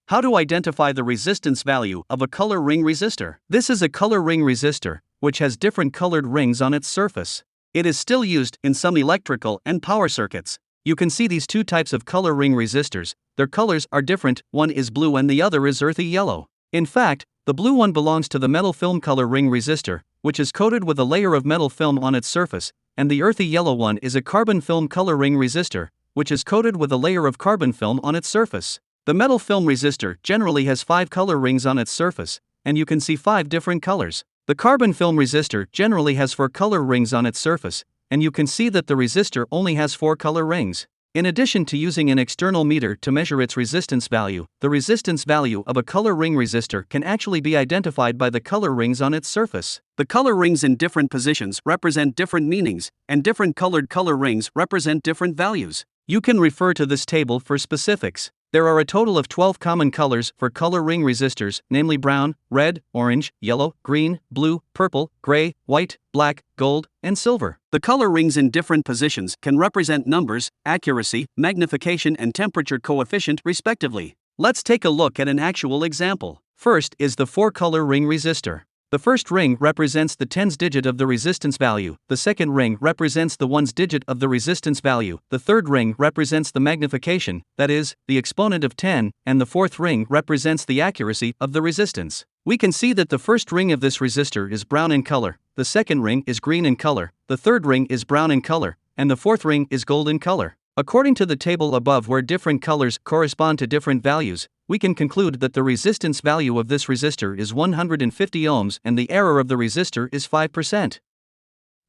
How to identify the resistance value of a color ring resistor. This is a color ring resistor, which has different colored rings on its surface. It is still used in some electrical and power circuits. You can see these two types of color ring resistors. Their colors are different, one is blue and the other is earthy yellow. In fact, the blue one belongs to the metal film color ring resistor, which is coated with a layer of metal film on its surface, and the earthy yellow one is a carbon film color ring resistor, which is coated with a layer of carbon film on its surface. The metal film resistor generally has 5 color rings on its surface, and you can see 5 different colors. The carbon film resistor generally has 4 color rings on its surface, and you can see that the resistor only has 4 color rings. In addition to using an external meter to measure its resistance value, the resistance value of a color ring resistor can actually be identified by the color rings on its surface. The color rings in different positions represent different meanings, and different colored color rings represent different values. You can refer to this table for specifics. There are a total of 12 common colors for color ring resistors, namely brown, red, orange, yellow, green, blue, purple, gray, white, black, gold, and silver. The color rings in different positions can represent numbers, accuracy, magnification, and temperature coefficient respectively. Let's take a look at an actual example. First is the 4-color ring resistor. The first ring represents the tens digit of the resistance value, the second ring represents the ones digit of the resistance value, the third ring represents the magnification, that is, the exponent of 10, and the fourth ring represents the accuracy of the resistance. We can see that the first ring of this resistor is brown in color, the second ring is green in color, the third ring is brown in color, and the fourth ring is gold in color. According to the table above, where different colors correspond to different values, we can conclude that the resistance value of this resistor is 150 ohms and the error of the resistor is 5%.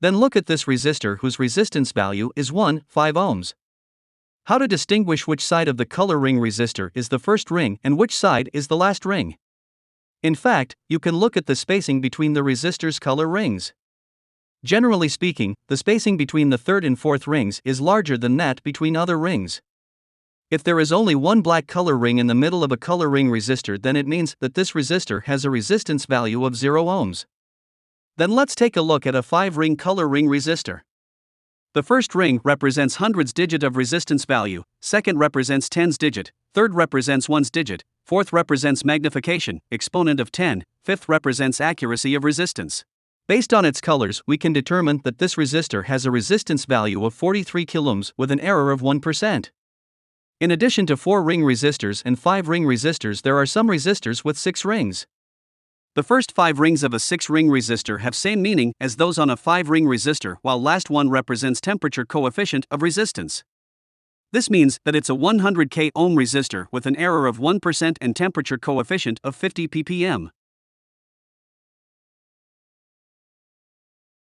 Then look at this resistor whose resistance value is 5 ohms. How to distinguish which side of the color ring resistor is the first ring and which side is the last ring? In fact, you can look at the spacing between the resistor's color rings. Generally speaking, the spacing between the third and fourth rings is larger than that between other rings. If there is only one black color ring in the middle of a color ring resistor, then it means that this resistor has a resistance value of 0 ohms. Then let's take a look at a 5-ring color ring resistor. The first ring represents hundreds digit of resistance value, second represents tens digit, third represents ones digit, fourth represents magnification, exponent of 10, fifth represents accuracy of resistance. Based on its colors, we can determine that this resistor has a resistance value of 43 kiloohms with an error of 1%. In addition to 4-ring resistors and 5-ring resistors, there are some resistors with 6 rings. The first 5 rings of a 6-ring resistor have same meaning as those on a 5-ring resistor, while last one represents temperature coefficient of resistance. This means that it's a 100k ohm resistor with an error of 1% and temperature coefficient of 50 ppm.